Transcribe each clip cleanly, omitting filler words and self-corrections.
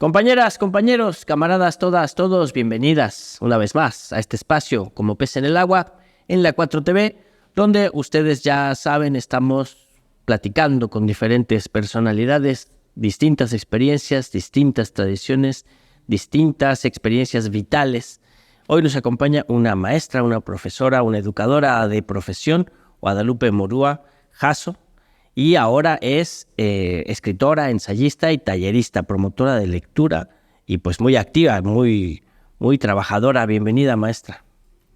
Compañeras, compañeros, camaradas, todas, todos, bienvenidas una vez más a este espacio como pez en el agua en la 4TV, donde ustedes ya saben, estamos platicando con diferentes personalidades, distintas experiencias, distintas tradiciones, distintas experiencias vitales. Hoy nos acompaña una maestra, una profesora, una educadora de profesión, Guadalupe Murúa Jasso, y ahora es escritora, ensayista y tallerista, promotora de lectura y pues muy activa, muy trabajadora. Bienvenida, maestra.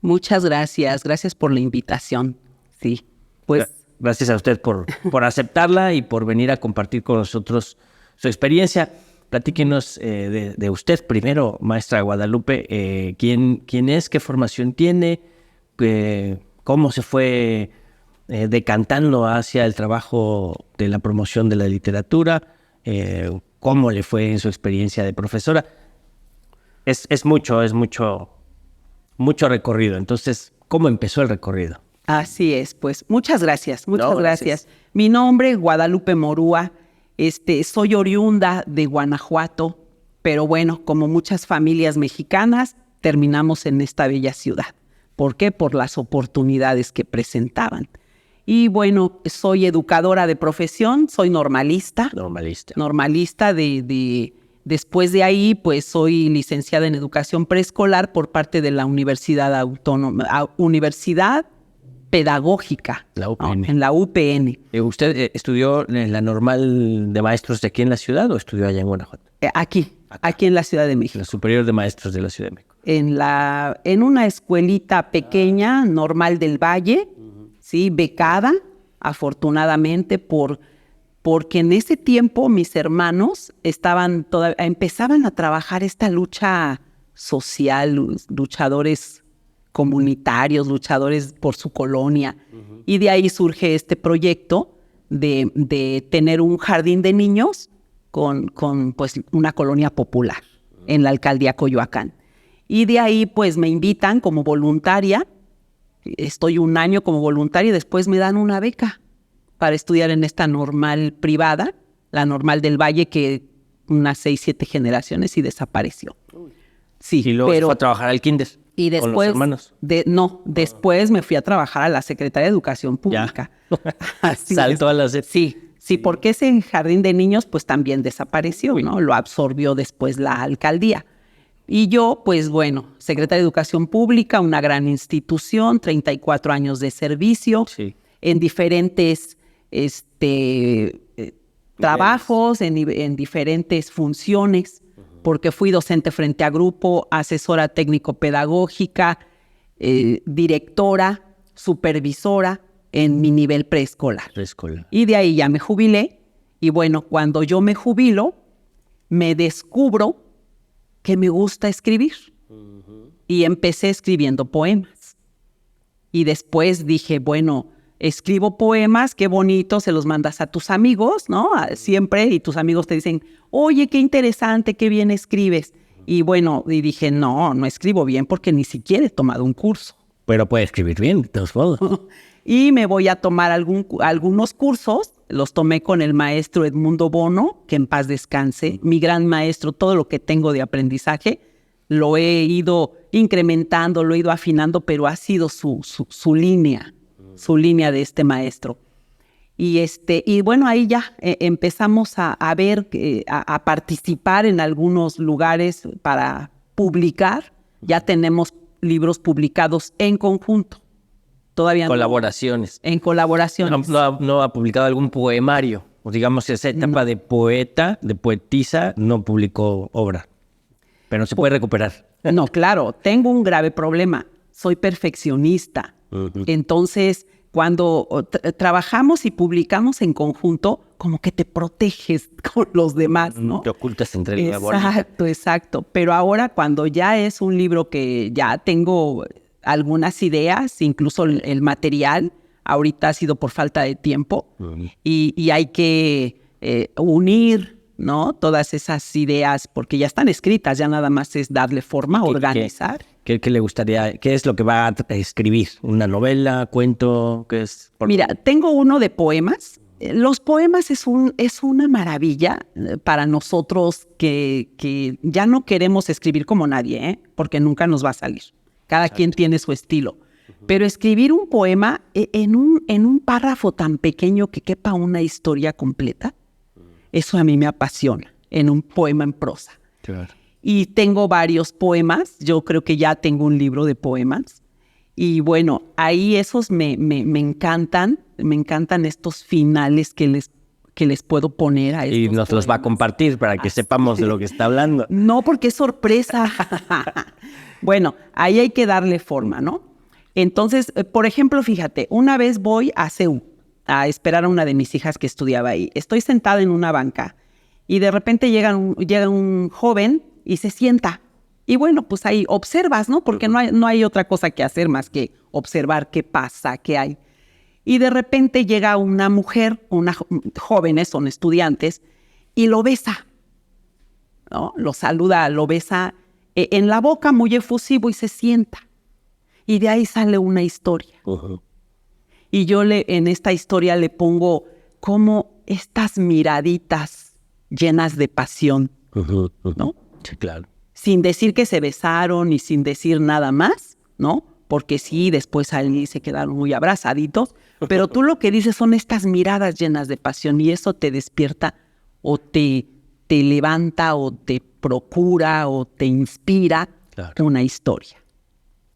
Muchas gracias, gracias por la invitación. Sí, pues gracias a usted por aceptarla y por venir a compartir con nosotros su experiencia. Platíquenos de usted primero, maestra Guadalupe. ¿Quién es? ¿Qué formación tiene? ¿Cómo se fue decantando hacia el trabajo de la promoción de la literatura? ¿Cómo le fue en su experiencia de profesora? Es mucho recorrido. Entonces, ¿cómo empezó el recorrido? Así es, pues muchas gracias. Gracias. Mi nombre es Guadalupe Murúa. Soy oriunda de Guanajuato, pero bueno, como muchas familias mexicanas, terminamos en esta bella ciudad. ¿Por qué? Por las oportunidades que presentaban. Y bueno, soy educadora de profesión, soy normalista. Normalista después de ahí, pues soy licenciada en educación preescolar por parte de la Universidad Pedagógica, la UPN. En la UPN. ¿Usted estudió en la normal de maestros de aquí en la ciudad o estudió allá en Guanajuato? Aquí en la Ciudad de México. La Superior de Maestros de la Ciudad de México. En una escuelita pequeña, Normal del Valle, sí, becada, afortunadamente, porque en ese tiempo mis hermanos empezaban a trabajar esta lucha social, luchadores comunitarios, luchadores por su colonia. Y de ahí surge este proyecto de tener un jardín de niños con pues, una colonia popular en la alcaldía Coyoacán. Y de ahí pues me invitan como voluntaria. Estoy un año como voluntaria y después me dan una beca para estudiar en esta normal privada, la Normal del Valle, que unas 6, 7 generaciones y desapareció. Sí, y luego fue a trabajar al kinder. Y después, con los hermanos. Después me fui a trabajar a la Secretaría de Educación Pública. Saltó a la SEP. Sí, porque ese jardín de niños pues también desapareció, ¿no? Lo absorbió después la alcaldía. Y yo, pues bueno, Secretaria de Educación Pública, una gran institución, 34 años de servicio, en diferentes trabajos, en diferentes funciones, porque fui docente frente a grupo, asesora técnico-pedagógica, directora, supervisora en mi nivel preescolar. Y de ahí ya me jubilé. Y bueno, cuando yo me jubilo, me descubro que me gusta escribir. Y empecé escribiendo poemas. Y después dije, bueno, escribo poemas, qué bonito, se los mandas a tus amigos, ¿no? Siempre, y tus amigos te dicen, oye, qué interesante, qué bien escribes. Y bueno, y dije, no escribo bien porque ni siquiera he tomado un curso. Pero puede escribir bien, de todos modos. Y me voy a tomar algunos cursos. Los tomé con el maestro Edmundo Bono, que en paz descanse, mi gran maestro. Todo lo que tengo de aprendizaje lo he ido incrementando, lo he ido afinando, pero ha sido su línea de este maestro. Y bueno, ahí ya empezamos a ver, a participar en algunos lugares para publicar. Ya tenemos libros publicados en conjunto. Todavía colaboraciones. En colaboraciones. No ha publicado algún poemario. O digamos, esa etapa de poetisa, no publicó obra. Pero se puede recuperar. No, claro. Tengo un grave problema. Soy perfeccionista. Entonces, cuando trabajamos y publicamos en conjunto, como que te proteges con los demás, ¿no? Te ocultas entre el labor. Exacto. Pero ahora, cuando ya es un libro que ya tengo algunas ideas, incluso el material, ahorita ha sido por falta de tiempo, y hay que unir, ¿no? Todas esas ideas, porque ya están escritas, ya nada más es darle forma, organizar. ¿Qué le gustaría? ¿Qué es lo que va a escribir? ¿Una novela, cuento? ¿Qué es? Mira, tengo uno de poemas, Los poemas es una maravilla para nosotros que ya no queremos escribir como nadie, ¿eh? Porque nunca nos va a salir. Cada quien tiene su estilo. Pero escribir un poema en un párrafo tan pequeño que quepa una historia completa, eso a mí me apasiona, en un poema en prosa. Claro. Y tengo varios poemas, yo creo que ya tengo un libro de poemas. Y bueno, ahí esos me encantan estos finales que les puedo poner a estos Y nos los va a poemas. compartir para que sepamos de lo que está hablando. No, porque es sorpresa. Bueno, ahí hay que darle forma, ¿no? Entonces, por ejemplo, fíjate, una vez voy a CEU a esperar a una de mis hijas que estudiaba ahí. Estoy sentada en una banca y de repente llega un joven y se sienta. Y bueno, pues ahí observas, ¿no? Porque no hay otra cosa que hacer más que observar qué pasa, qué hay. Y de repente llega una mujer, jóvenes, son estudiantes, y lo besa, ¿no? Lo saluda, lo besa en la boca muy efusivo y se sienta. Y de ahí sale una historia. Uh-huh. Y yo en esta historia le pongo como estas miraditas llenas de pasión, Uh-huh. Uh-huh. ¿no? Sí, claro. Sin decir que se besaron y sin decir nada más, ¿no? Porque sí, después ahí se quedaron muy abrazaditos, pero tú lo que dices son estas miradas llenas de pasión y eso te despierta o te levanta o te procura o te inspira una historia.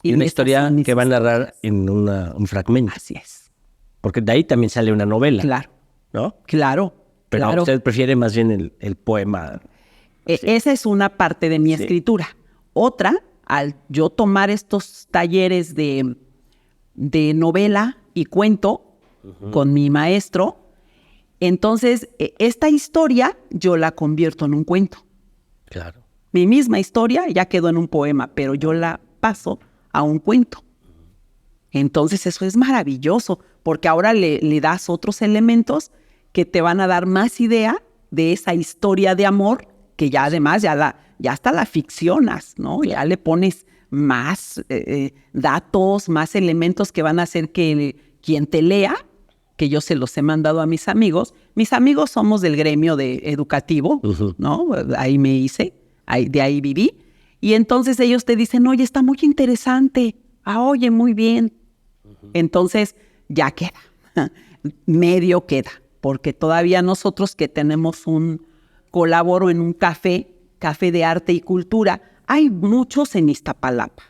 Y una historia que va a narrar en un fragmento. Así es. Porque de ahí también sale una novela. Claro. ¿No? Claro. Pero claro. usted prefiere más bien el poema. Sí. Esa es una parte de mi escritura. Otra, al yo tomar estos talleres de novela y cuento con mi maestro, entonces esta historia yo la convierto en un cuento. Claro. Mi misma historia ya quedó en un poema, pero yo la paso a un cuento. Entonces eso es maravilloso, porque ahora le das otros elementos que te van a dar más idea de esa historia de amor que ya además ya hasta la ficcionas, ¿no? Ya le pones más datos, más elementos que van a hacer que quien te lea, que yo se los he mandado a mis amigos somos del gremio educativo, ¿no? Ahí me hice, de ahí viví, y entonces ellos te dicen, oye, está muy interesante, oye, muy bien. Entonces ya queda, medio queda, porque todavía nosotros que tenemos colaboro en un café de arte y cultura, hay muchos en Iztapalapa,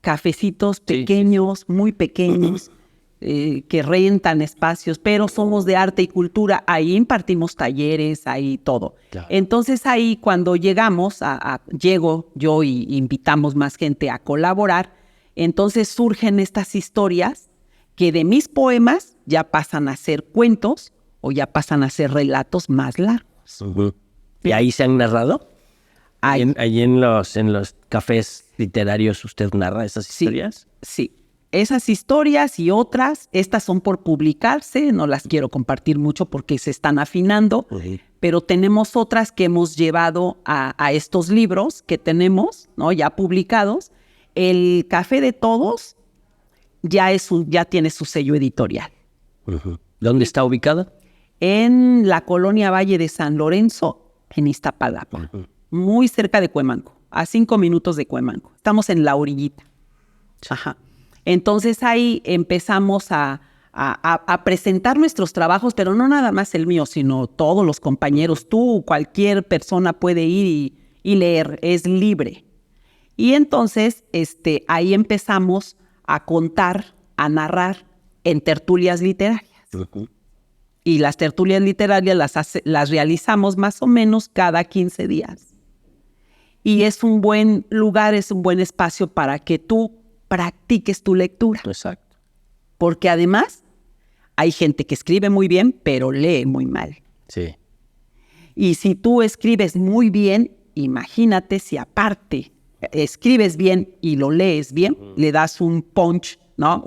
cafecitos pequeños, muy pequeños, que rentan espacios, pero somos de arte y cultura, ahí impartimos talleres, ahí todo. Claro. Entonces ahí cuando llego yo y invitamos más gente a colaborar, entonces surgen estas historias que de mis poemas ya pasan a ser cuentos o ya pasan a ser relatos más largos. Uh-huh. ¿Y ahí se han narrado? Ahí en los cafés literarios usted narra esas historias. Sí. Esas historias y otras, estas son por publicarse, no las quiero compartir mucho porque se están afinando, pero tenemos otras que hemos llevado a estos libros que tenemos, ¿no? Ya publicados. El Café de Todos ya tiene su sello editorial. Uh-huh. ¿Dónde está ubicada? En la colonia Valle de San Lorenzo, en Iztapalapa, muy cerca de Cuemanco, a 5 minutos de Cuemanco. Estamos en la orillita. Ajá. Entonces ahí empezamos a presentar nuestros trabajos, pero no nada más el mío, sino todos los compañeros. Tú, cualquier persona puede ir y leer, es libre. Y entonces ahí empezamos a contar, a narrar en tertulias literarias. Uh-huh. Y las tertulias literarias las realizamos más o menos cada 15 días. Y es un buen lugar, es un buen espacio para que tú practiques tu lectura. Exacto. Porque además hay gente que escribe muy bien, pero lee muy mal. Sí. Y si tú escribes muy bien, imagínate si aparte escribes bien y lo lees bien, le das un punch, ¿no?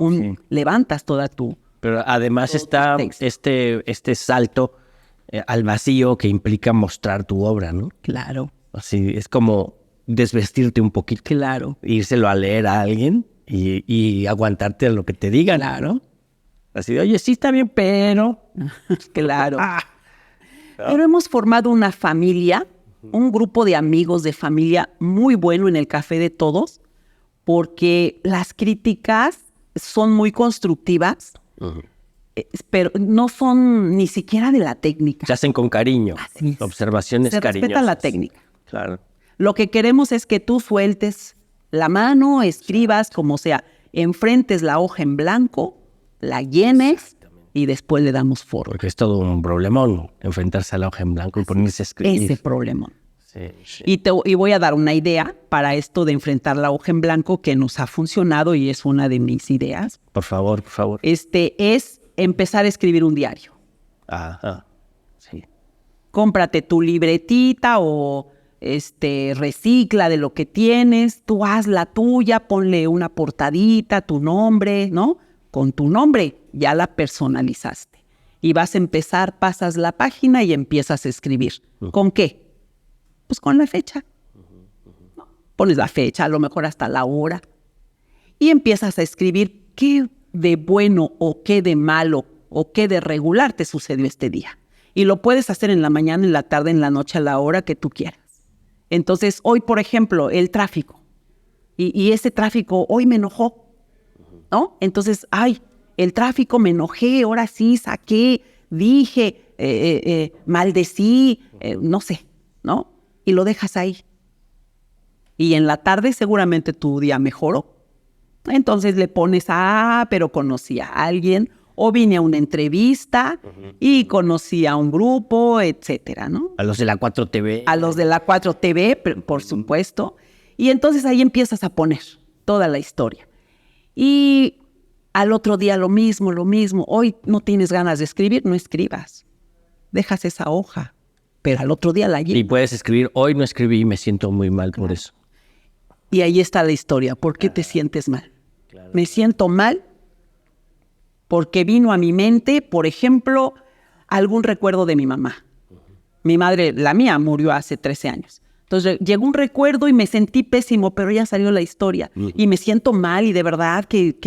Levantas toda tu... Pero además está este salto al vacío que implica mostrar tu obra, ¿no? Claro. Así es como desvestirte un poquito. Claro. Írselo a leer a alguien y aguantarte a lo que te digan. Claro. Así de, oye, sí está bien, pero... Claro. Pero hemos formado una familia, un grupo de amigos de familia muy bueno en el Café de Todos, porque las críticas son muy constructivas, pero no son ni siquiera de la técnica. Se hacen con cariño. Así es. Observaciones Se cariñosas. respeta la técnica. Claro. Lo que queremos es que tú sueltes la mano, escribas como sea, enfrentes la hoja en blanco, la llenes y después le damos forma. Porque es todo un problemón enfrentarse a la hoja en blanco y ponerse a escribir. Ese problemón. Sí, sí. Y voy a dar una idea para esto de enfrentar la hoja en blanco que nos ha funcionado y es una de mis ideas. Por favor, por favor. Es empezar a escribir un diario. Ajá. Sí. Cómprate tu libretita o recicla de lo que tienes, tú haz la tuya, ponle una portadita, tu nombre, ¿no? Con tu nombre ya la personalizaste. Y vas a empezar, pasas la página y empiezas a escribir. ¿Con qué? Pues con la fecha. ¿No? Pones la fecha, a lo mejor hasta la hora. Y empiezas a escribir qué de bueno o qué de malo o qué de regular te sucedió este día. Y lo puedes hacer en la mañana, en la tarde, en la noche, a la hora que tú quieras. Entonces, hoy, por ejemplo, el tráfico. Y ese tráfico hoy me enojó, ¿no? Entonces, el tráfico me enojé, ahora sí, saqué, dije, maldecí, no sé, ¿no? Y lo dejas ahí. Y en la tarde seguramente tu día mejoró. Entonces le pones, pero conocí a alguien, o vine a una entrevista y conocí a un grupo, etcétera, ¿no? A los de la 4TV. A los de la 4TV, por supuesto. Y entonces ahí empiezas a poner toda la historia. Y al otro día lo mismo. Hoy no tienes ganas de escribir, no escribas. Dejas esa hoja, pero al otro día la llenas. Y puedes escribir, hoy no escribí y me siento muy mal por eso. Y ahí está la historia. ¿Por qué te sientes mal? Claro. Me siento mal porque vino a mi mente, por ejemplo, algún recuerdo de mi mamá. Mi madre, la mía, murió hace 13 años. Entonces llegó un recuerdo y me sentí pésimo, pero ya salió la historia. Y me siento mal y de verdad que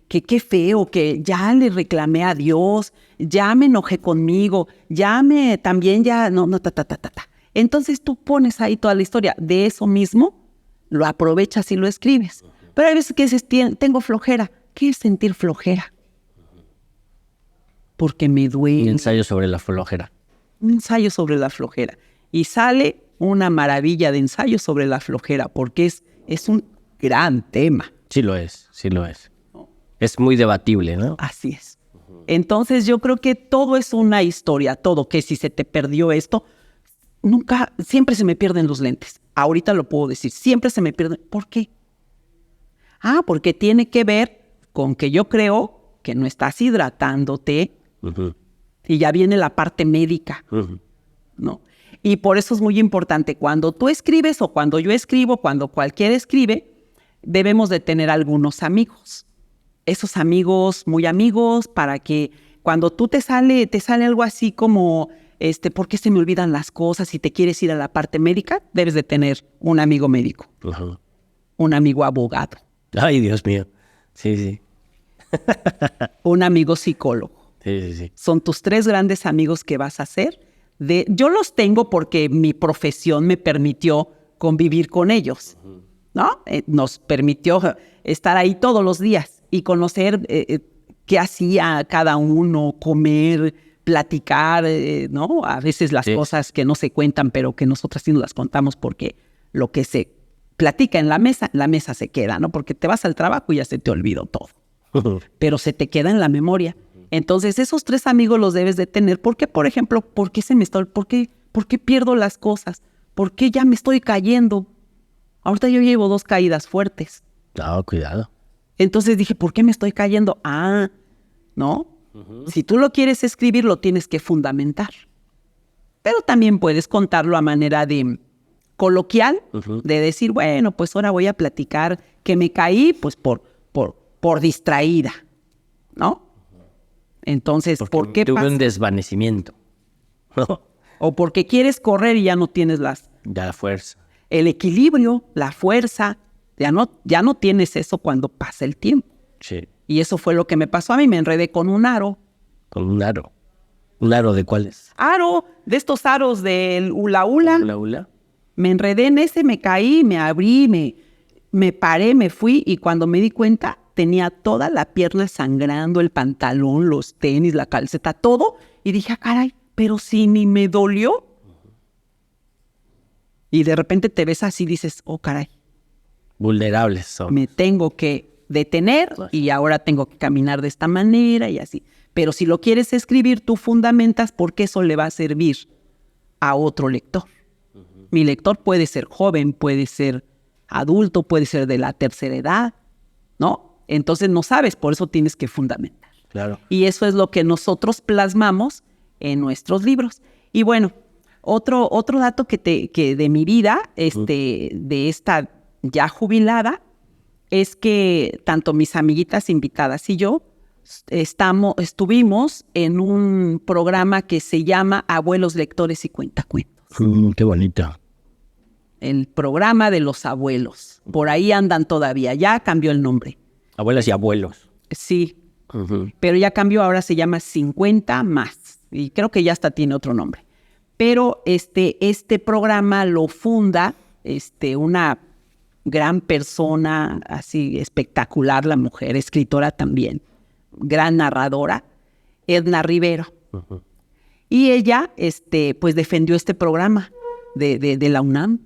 qué feo, que ya le reclamé a Dios, ya me enojé conmigo, Entonces tú pones ahí toda la historia. De eso mismo lo aprovechas y lo escribes. Pero hay veces que dices, tengo flojera. ¿Qué es sentir flojera? Porque me duele. Un ensayo sobre la flojera. Un ensayo sobre la flojera. Y sale una maravilla de ensayo sobre la flojera, porque es un gran tema. Sí lo es, sí lo es. Es muy debatible, ¿no? Así es. Entonces yo creo que todo es una historia, todo, que si se te perdió esto, siempre se me pierden los lentes. Ahorita lo puedo decir, siempre se me pierden. ¿Por qué? Porque tiene que ver con que yo creo que no estás hidratándote y ya viene la parte médica, ¿no? Y por eso es muy importante, cuando tú escribes o cuando yo escribo, cuando cualquiera escribe, debemos de tener algunos amigos. Esos amigos, muy amigos, para que cuando tú te sale algo así como, ¿por qué se me olvidan las cosas? Si te quieres ir a la parte médica, debes de tener un amigo médico, un amigo abogado. Ay, Dios mío. Sí, sí. Un amigo psicólogo. Sí. Son tus 3 grandes amigos que vas a hacer. Yo los tengo porque mi profesión me permitió convivir con ellos, ¿no? Nos permitió estar ahí todos los días y conocer qué hacía cada uno, comer, platicar, ¿no? A veces las cosas que no se cuentan, pero que nosotras sí nos las contamos porque lo que se platica en la mesa se queda, ¿no? Porque te vas al trabajo y ya se te olvidó todo. Pero se te queda en la memoria. Entonces, esos 3 amigos los debes de tener. Porque, por ejemplo, ¿por qué pierdo las cosas? ¿Por qué ya me estoy cayendo? Ahorita yo llevo 2 caídas fuertes. Cuidado. Entonces dije, ¿por qué me estoy cayendo? ¿No? Si tú lo quieres escribir, lo tienes que fundamentar. Pero también puedes contarlo a manera de coloquial, de decir, bueno, pues ahora voy a platicar que me caí, pues por distraída, ¿no? Entonces, Porque ¿por qué tuve pasa? un desvanecimiento, ¿no? O porque quieres correr y ya no tienes Ya la fuerza. el equilibrio, la fuerza, ya no tienes eso cuando pasa el tiempo. Sí. Y eso fue lo que me pasó a mí, me enredé con un aro. Con un aro. ¿Un aro de cuáles? Aro, de estos aros del hula hula. ¿Hula hula? Me enredé en ese, me caí, me abrí, me paré, me fui y cuando me di cuenta tenía toda la pierna sangrando, el pantalón, los tenis, la calceta, todo. Y dije, caray, pero si ni me dolió. Y de repente te ves así y dices, oh, caray. Vulnerables son. Me tengo que detener y ahora tengo que caminar de esta manera y así. Pero si lo quieres escribir, tú fundamentas porque eso le va a servir a otro lector. Mi lector puede ser joven, puede ser adulto, puede ser de la tercera edad, ¿no? Entonces no sabes, por eso tienes que fundamentar. Claro. Y eso es lo que nosotros plasmamos en nuestros libros. Y bueno, otro dato que de mi vida, de esta ya jubilada, es que tanto mis amiguitas invitadas y yo estuvimos en un programa que se llama Abuelos Lectores y Cuentacuentos. Qué bonito. El programa de los abuelos. Por ahí andan todavía. Ya cambió el nombre. Abuelas y abuelos. Sí. Pero ya cambió, ahora se llama 50 más. Y creo que ya hasta tiene otro nombre. Pero este programa lo funda una gran persona, así espectacular, la mujer, escritora también, gran narradora, Edna Rivero. Y ella, pues defendió este programa de la UNAM.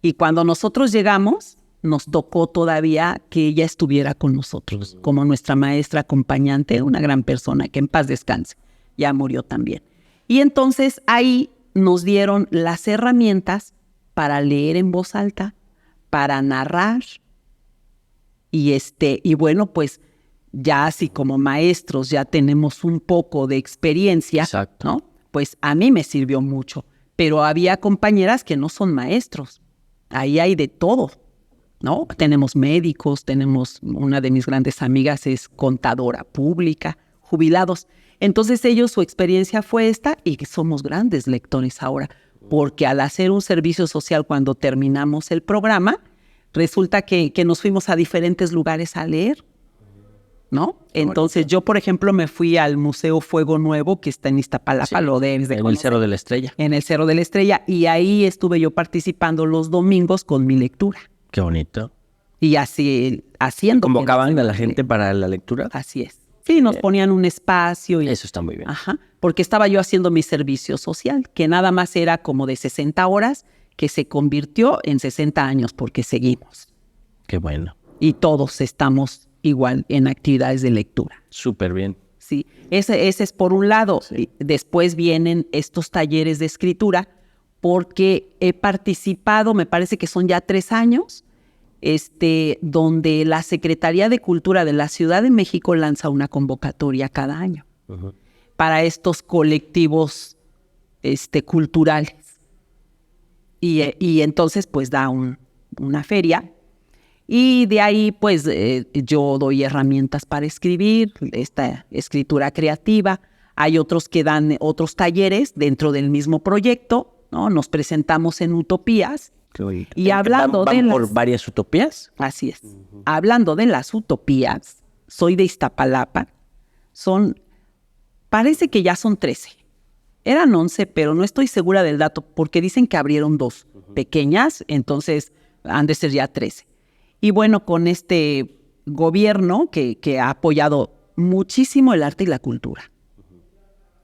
Y cuando nosotros llegamos, nos tocó todavía que ella estuviera con nosotros, como nuestra maestra acompañante, una gran persona, que en paz descanse, ya murió también. Y entonces ahí nos dieron las herramientas para leer en voz alta, para narrar, y bueno, pues ya así como maestros ya tenemos un poco de experiencia, exacto, ¿no? Pues a mí me sirvió mucho, pero había compañeras que no son maestros, ahí hay de todo, ¿no? Tenemos médicos, tenemos una de mis grandes amigas es contadora pública, jubilados. Entonces ellos, su experiencia fue esta y somos grandes lectores ahora, porque al hacer un servicio social cuando terminamos el programa, resulta que nos fuimos a diferentes lugares a leer, ¿no? Entonces yo, por ejemplo, me fui al Museo Fuego Nuevo, que está en Iztapalapa, sí, lo debes de en conocer. el Cerro de la Estrella. En el Cerro de la Estrella, y ahí estuve yo participando los domingos con mi lectura. Qué bonito. Y así, haciendo... ¿Convocaban a la gente para la lectura? Así es. Sí, nos ponían un espacio. Y, eso está muy bien. Ajá, porque estaba yo haciendo mi servicio social, que nada más era como de 60 horas, que se convirtió en 60 años, porque seguimos. Qué bueno. Y todos estamos igual en actividades de lectura. Súper bien. Sí, ese es por un lado. Sí. Después vienen estos talleres de escritura, porque he participado, me parece que son ya 3 años, donde la Secretaría de Cultura de la Ciudad de México lanza una convocatoria cada año para estos colectivos culturales. Y entonces pues da una feria. Y de ahí, pues, yo doy herramientas para escribir, esta escritura creativa. Hay otros que dan otros talleres dentro del mismo proyecto, ¿no? Nos presentamos en utopías. Y hablando ¿Van por varias utopías? Así es. Hablando de las utopías, soy de Iztapalapa. Parece que ya son 13. Eran 11, pero no estoy segura del dato, porque dicen que abrieron 2 pequeñas, entonces han de ser ya 13. Y bueno, con este gobierno que ha apoyado muchísimo el arte y la cultura.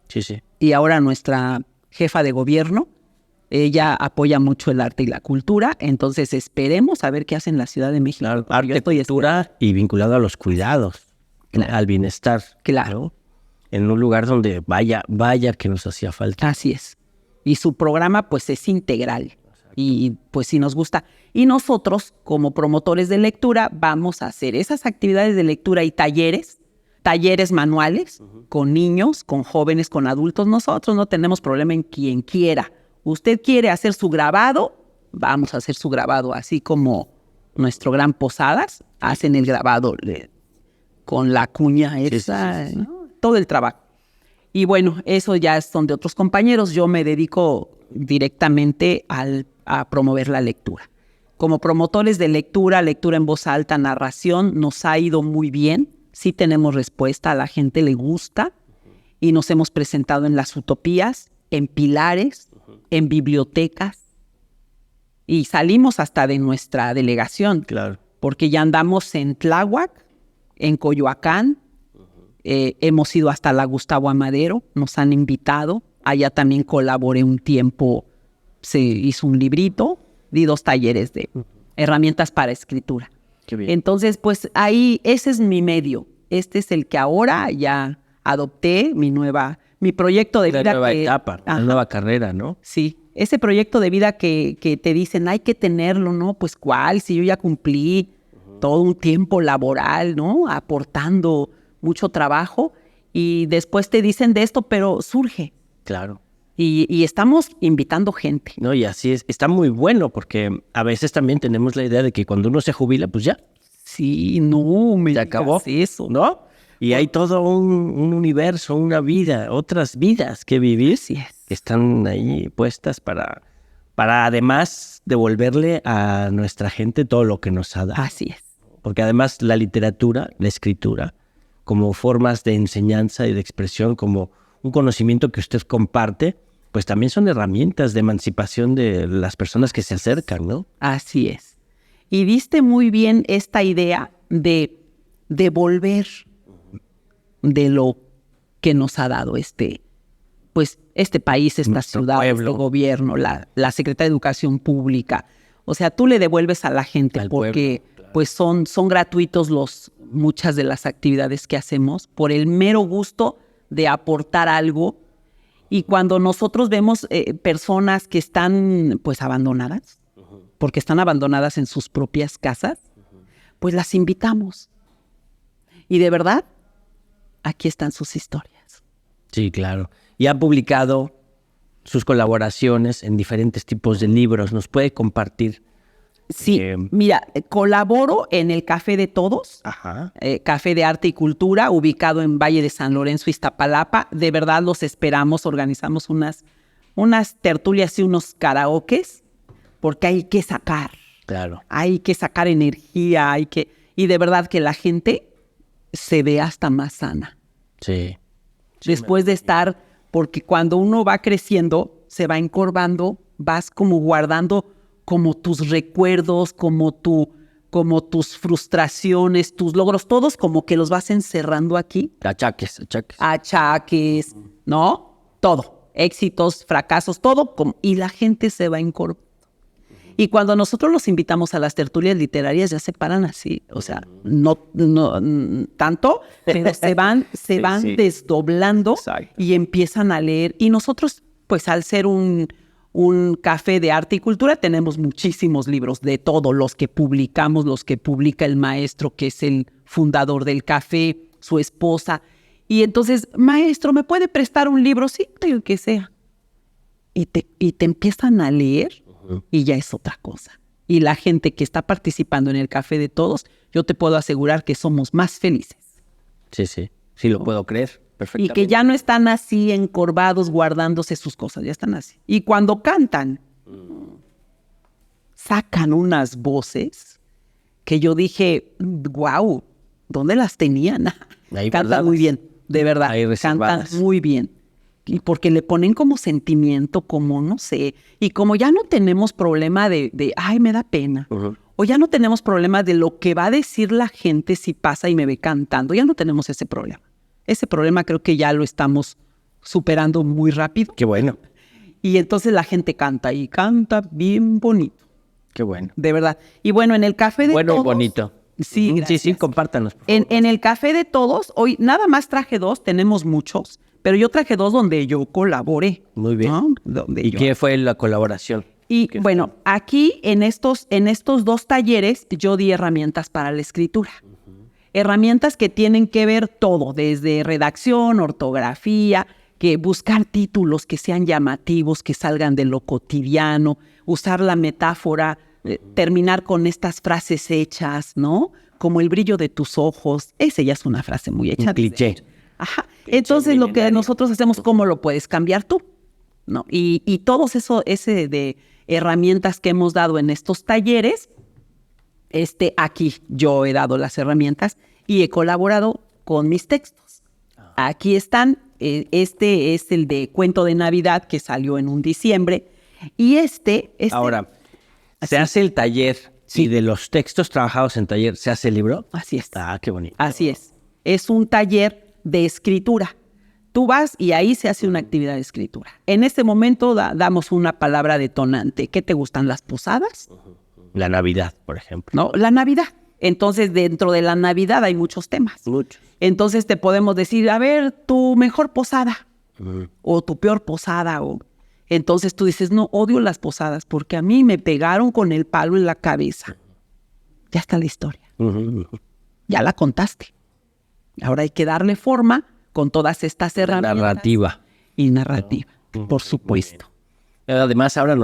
Sí, sí. Y ahora nuestra jefa de gobierno, ella apoya mucho el arte y la cultura, entonces esperemos a ver qué hace en la Ciudad de México. Claro, arte, cultura y vinculado a los cuidados, claro, al bienestar. Claro. En un lugar donde vaya que nos hacía falta. Así es. Y su programa pues es integral. Y pues sí nos gusta. Y nosotros, como promotores de lectura, vamos a hacer esas actividades de lectura y talleres manuales con niños, con jóvenes, con adultos. Nosotros no tenemos problema en quien quiera. Usted quiere hacer su grabado, vamos a hacer su grabado, así como nuestro gran Posadas hacen el grabado con la cuña esa, sí. ¿no? Todo el trabajo. Y bueno, eso ya son de otros compañeros. Yo me dedico directamente a promover la lectura. como promotores de lectura en voz alta, narración, nos ha ido muy bien. Sí tenemos respuesta, a la gente le gusta y nos hemos presentado en las utopías, en pilares, en bibliotecas y salimos hasta de nuestra delegación. Claro. Porque ya andamos en Tláhuac, en Coyoacán, hemos ido hasta la Gustavo Amadero, nos han invitado, allá también colaboré un tiempo, se hizo un librito, di 2 talleres de herramientas para escritura. Qué bien. Entonces, pues ahí, ese es mi medio, este es el que ahora ya adopté, mi proyecto de vida. La nueva etapa, la nueva carrera, ¿no? Sí, ese proyecto de vida que te dicen, hay que tenerlo, ¿no? Pues ¿cuál? Si yo ya cumplí todo un tiempo laboral, ¿no? Aportando mucho trabajo y después te dicen de esto, pero surge. Claro. Y estamos invitando gente. No, y así es. Está muy bueno porque a veces también tenemos la idea de que cuando uno se jubila, pues ya, Sí, no, me se digas acabó, eso. ¿no? Y hay todo un universo, una vida, otras vidas que vivir Así es. que están ahí puestas para además devolverle a nuestra gente todo lo que nos ha dado. Así es. Porque además la literatura, la escritura, como formas de enseñanza y de expresión, como un conocimiento que usted comparte, pues también son herramientas de emancipación de las personas que se acercan, ¿no? Así es. Y diste muy bien esta idea de devolver de lo que nos ha dado este país, esta Nuestro ciudad, pueblo. este gobierno, la Secretaría de Educación Pública. O sea, tú le devuelves a la gente Al porque pueblo, claro. pues son gratuitos muchas de las actividades que hacemos por el mero gusto de aportar algo. Y cuando nosotros vemos personas que están pues abandonadas, porque están abandonadas en sus propias casas, pues las invitamos. Y de verdad, aquí están sus historias. Sí, claro. Y ha publicado sus colaboraciones en diferentes tipos de libros. ¿Nos puede compartir? Sí, mira, colaboro en el Café de Todos, Ajá. Café de Arte y Cultura, ubicado en Valle de San Lorenzo, Iztapalapa. De verdad los esperamos, organizamos unas tertulias y unos karaokes, porque hay que sacar energía, y de verdad que la gente se ve hasta más sana. Sí. Después de estar, porque cuando uno va creciendo, se va encorvando, vas como guardando como tus recuerdos, como tus frustraciones, tus logros, todos como que los vas encerrando aquí. Achaques. Achaques, ¿no? Todo. Éxitos, fracasos, todo. Y la gente se va encorvando. Y cuando nosotros los invitamos a las tertulias literarias, ya se paran así. O sea, no tanto, pero se van sí. desdoblando. Exacto. Y empiezan a leer. Y nosotros, pues al ser un café de arte y cultura, tenemos muchísimos libros de todos los que publicamos, los que publica el maestro, que es el fundador del café, su esposa. Y entonces, maestro, ¿me puede prestar un libro? Sí, el que sea. Y te empiezan a leer y ya es otra cosa. Y la gente que está participando en el café de todos, yo te puedo asegurar que somos más felices. Sí, lo puedo creer. Y Perfectamente. que ya no están así encorvados guardándose sus cosas, ya están así. Y cuando cantan, sacan unas voces que yo dije, wow, ¿dónde las tenían? Ahí Cantan guardadas. muy bien, de verdad, Ahí reservadas. cantan muy bien. Y porque le ponen como sentimiento, como no sé, y como ya no tenemos problema de ay, me da pena. O ya no tenemos problema de lo que va a decir la gente si pasa y me ve cantando, ya no tenemos ese problema. Ese problema creo que ya lo estamos superando muy rápido. Qué bueno. Y entonces la gente canta y canta bien bonito, Qué bueno. de verdad. Y bueno, en el café de Bueno y todos. bonito. Sí, gracias. Sí, compártanos. Por favor. En el café de todos, hoy nada más traje 2, tenemos muchos, pero yo traje 2 donde yo colaboré. Muy bien. ¿no? Donde ¿Y yo- qué fue la colaboración? Y ¿Qué bueno, aquí en estos 2 talleres yo di herramientas para la escritura. Herramientas que tienen que ver todo, desde redacción, ortografía, que buscar títulos que sean llamativos, que salgan de lo cotidiano, usar la metáfora, terminar con estas frases hechas, ¿no? Como el brillo de tus ojos. Esa ya es una frase muy hecha. Un cliché. Ajá. Entonces lo que milenario. nosotros hacemos, ¿cómo lo puedes cambiar tú? ¿No? Y todo eso, herramientas que hemos dado en estos talleres. Aquí yo he dado las herramientas y he colaborado con mis textos. Aquí están. Este es el de Cuento de Navidad que salió en un diciembre. Y Ahora, ¿se hace el taller y de los textos trabajados en taller se hace el libro? Así es. Qué bonito. Así es. Es un taller de escritura. Tú vas y ahí se hace una actividad de escritura. En este momento damos una palabra detonante. ¿Qué te gustan, las posadas? La Navidad, por ejemplo. No, la Navidad. Entonces, dentro de la Navidad hay muchos temas. Muchos. Entonces te podemos decir, a ver, tu mejor posada o tu peor posada. Entonces tú dices, no, odio las posadas porque a mí me pegaron con el palo en la cabeza. Ya está la historia. Ya la contaste. Ahora hay que darle forma con todas estas herramientas. Narrativa. Y narrativa, por supuesto. Además, ahora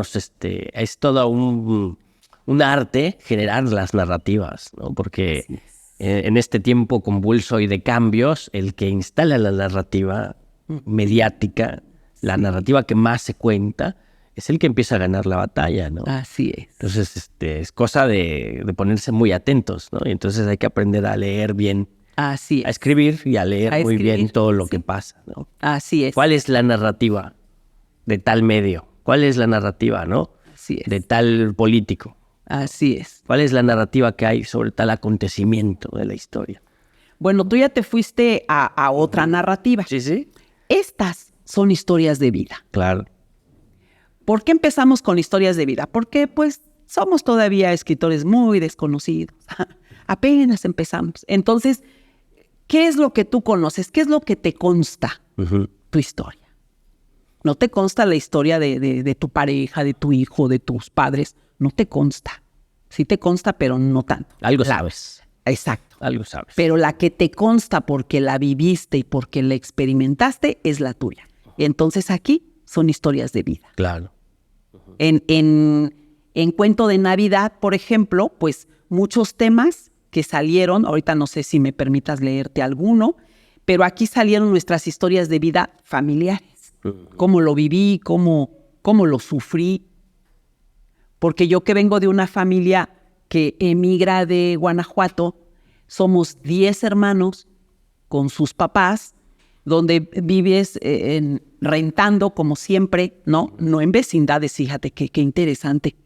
es todo un arte generar las narrativas, ¿no? Porque en este tiempo convulso y de cambios, el que instala la narrativa mediática, la narrativa que más se cuenta, es el que empieza a ganar la batalla, ¿no? Así es. Entonces, es cosa de ponerse muy atentos, ¿no? Y entonces hay que aprender a leer bien, Así es. a escribir y a leer muy bien todo lo que pasa, ¿no? Así es. ¿Cuál es la narrativa de tal medio? ¿Cuál es la narrativa, no? Así es. De tal político. Así es. ¿Cuál es la narrativa que hay sobre tal acontecimiento de la historia? Bueno, tú ya te fuiste a otra narrativa. Sí. Estas son historias de vida. Claro. ¿Por qué empezamos con historias de vida? Porque pues somos todavía escritores muy desconocidos. Apenas empezamos. Entonces, ¿qué es lo que tú conoces? ¿Qué es lo que te consta tu historia? No te consta la historia de tu pareja, de tu hijo, de tus padres. No te consta. Sí te consta, pero no tanto. Algo sabes. Exacto. Algo sabes. Pero la que te consta porque la viviste y porque la experimentaste es la tuya. Y entonces aquí son historias de vida. Claro. En Cuento de Navidad, por ejemplo, pues muchos temas que salieron, ahorita no sé si me permitas leerte alguno, pero aquí salieron nuestras historias de vida familiares. Cómo lo viví, cómo lo sufrí. Porque yo que vengo de una familia que emigra de Guanajuato, somos 10 hermanos con sus papás, donde vives rentando como siempre, ¿no? No en vecindades, fíjate qué interesante.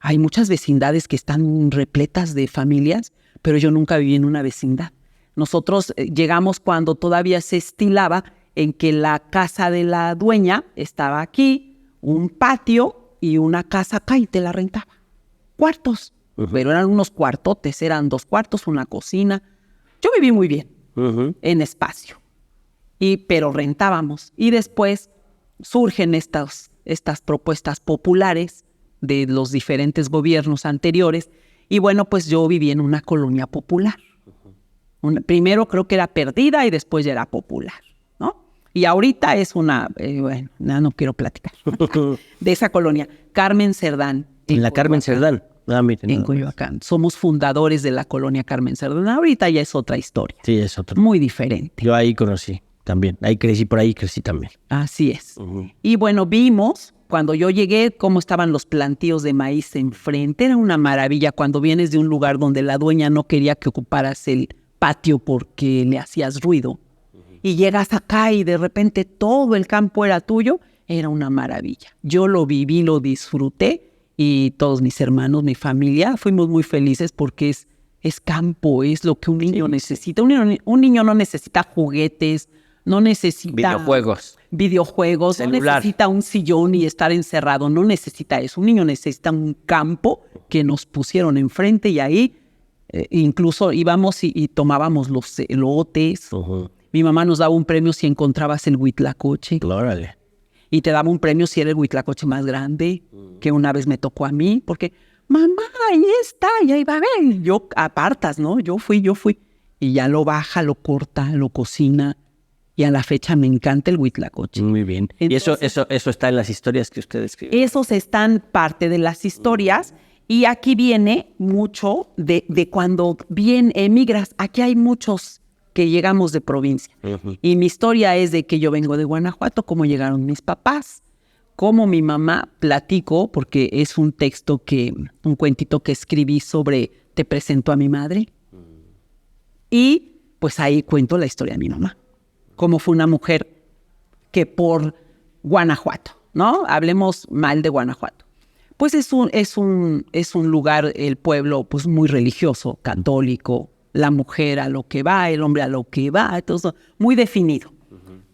Hay muchas vecindades que están repletas de familias, pero yo nunca viví en una vecindad. Nosotros llegamos cuando todavía se estilaba en que la casa de la dueña estaba aquí, un patio y una casa acá y te la rentaba. Cuartos, pero eran unos cuartotes, eran 2 cuartos, una cocina. Yo viví muy bien en espacio, pero rentábamos. Y después surgen estas propuestas populares de los diferentes gobiernos anteriores. Y bueno, pues yo viví en una colonia popular. Primero creo que era perdida y después ya era popular, ¿no? Y ahorita es una, bueno, no quiero platicar de esa colonia. Carmen Cerdán. En la Carmen Cerdán. En Coyoacán. Somos fundadores de la colonia Carmen Cerdán. Ahorita ya es otra historia. Sí, es otra. Muy diferente. Yo ahí conocí también. Ahí crecí, por ahí crecí también. Así es. Y bueno, vimos cuando yo llegué cómo estaban los plantíos de maíz enfrente. Era una maravilla cuando vienes de un lugar donde la dueña no quería que ocuparas el patio porque le hacías ruido. Y llegas acá y de repente todo el campo era tuyo. Era una maravilla. Yo lo viví, lo disfruté. Y todos mis hermanos, mi familia, fuimos muy felices porque es campo, es lo que un niño necesita. Un niño no necesita juguetes, no necesita videojuegos, no necesita un sillón y estar encerrado, no necesita eso. Un niño necesita un campo que nos pusieron enfrente y ahí incluso íbamos y tomábamos los elotes. Mi mamá nos daba un premio si encontrabas el huitlacoche. Órale. Y te daba un premio si era el huitlacoche más grande, que una vez me tocó a mí, porque, mamá, ahí está, y ahí va a ver. Yo apartas, ¿no? Yo fui. Y ya lo baja, lo corta, lo cocina. Y a la fecha me encanta el huitlacoche. Muy bien. Entonces, ¿y eso está en las historias que usted escribe? Esos están parte de las historias. Y aquí viene mucho de cuando bien emigras. Aquí hay muchos que llegamos de provincia. Y mi historia es de que yo vengo de Guanajuato, cómo llegaron mis papás, cómo mi mamá platicó, porque es un cuentito que escribí sobre Te presento a mi madre. Y pues ahí cuento la historia de mi mamá. Cómo fue una mujer que por Guanajuato, ¿no? Hablemos mal de Guanajuato. Pues es un lugar, el pueblo, pues muy religioso, católico, la mujer a lo que va, el hombre a lo que va, todo eso, muy definido.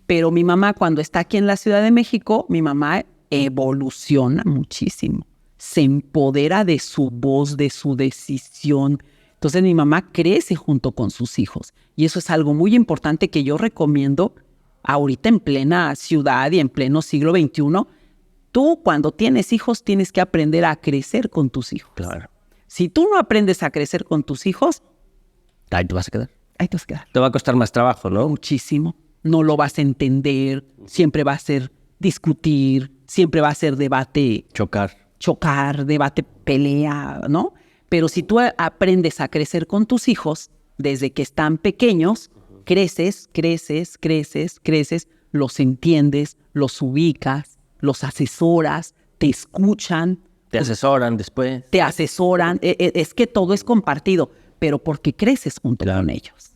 Pero mi mamá, cuando está aquí en la Ciudad de México, mi mamá evoluciona muchísimo. Se empodera de su voz, de su decisión. Entonces mi mamá crece junto con sus hijos. Y eso es algo muy importante que yo recomiendo ahorita en plena ciudad y en pleno siglo XXI. Tú, cuando tienes hijos, tienes que aprender a crecer con tus hijos. Claro. Si tú no aprendes a crecer con tus hijos, Ahí te vas a quedar. ahí te vas a quedar. Te va a costar más trabajo, ¿no? Muchísimo. No lo vas a entender. Siempre va a ser discutir. Siempre va a ser debate. Chocar, debate, pelea, ¿no? Pero si tú aprendes a crecer con tus hijos desde que están pequeños, creces, los entiendes, los ubicas, los asesoras, te escuchan. Te asesoran después. Te asesoran. Es que todo es compartido, pero porque creces junto con ellos.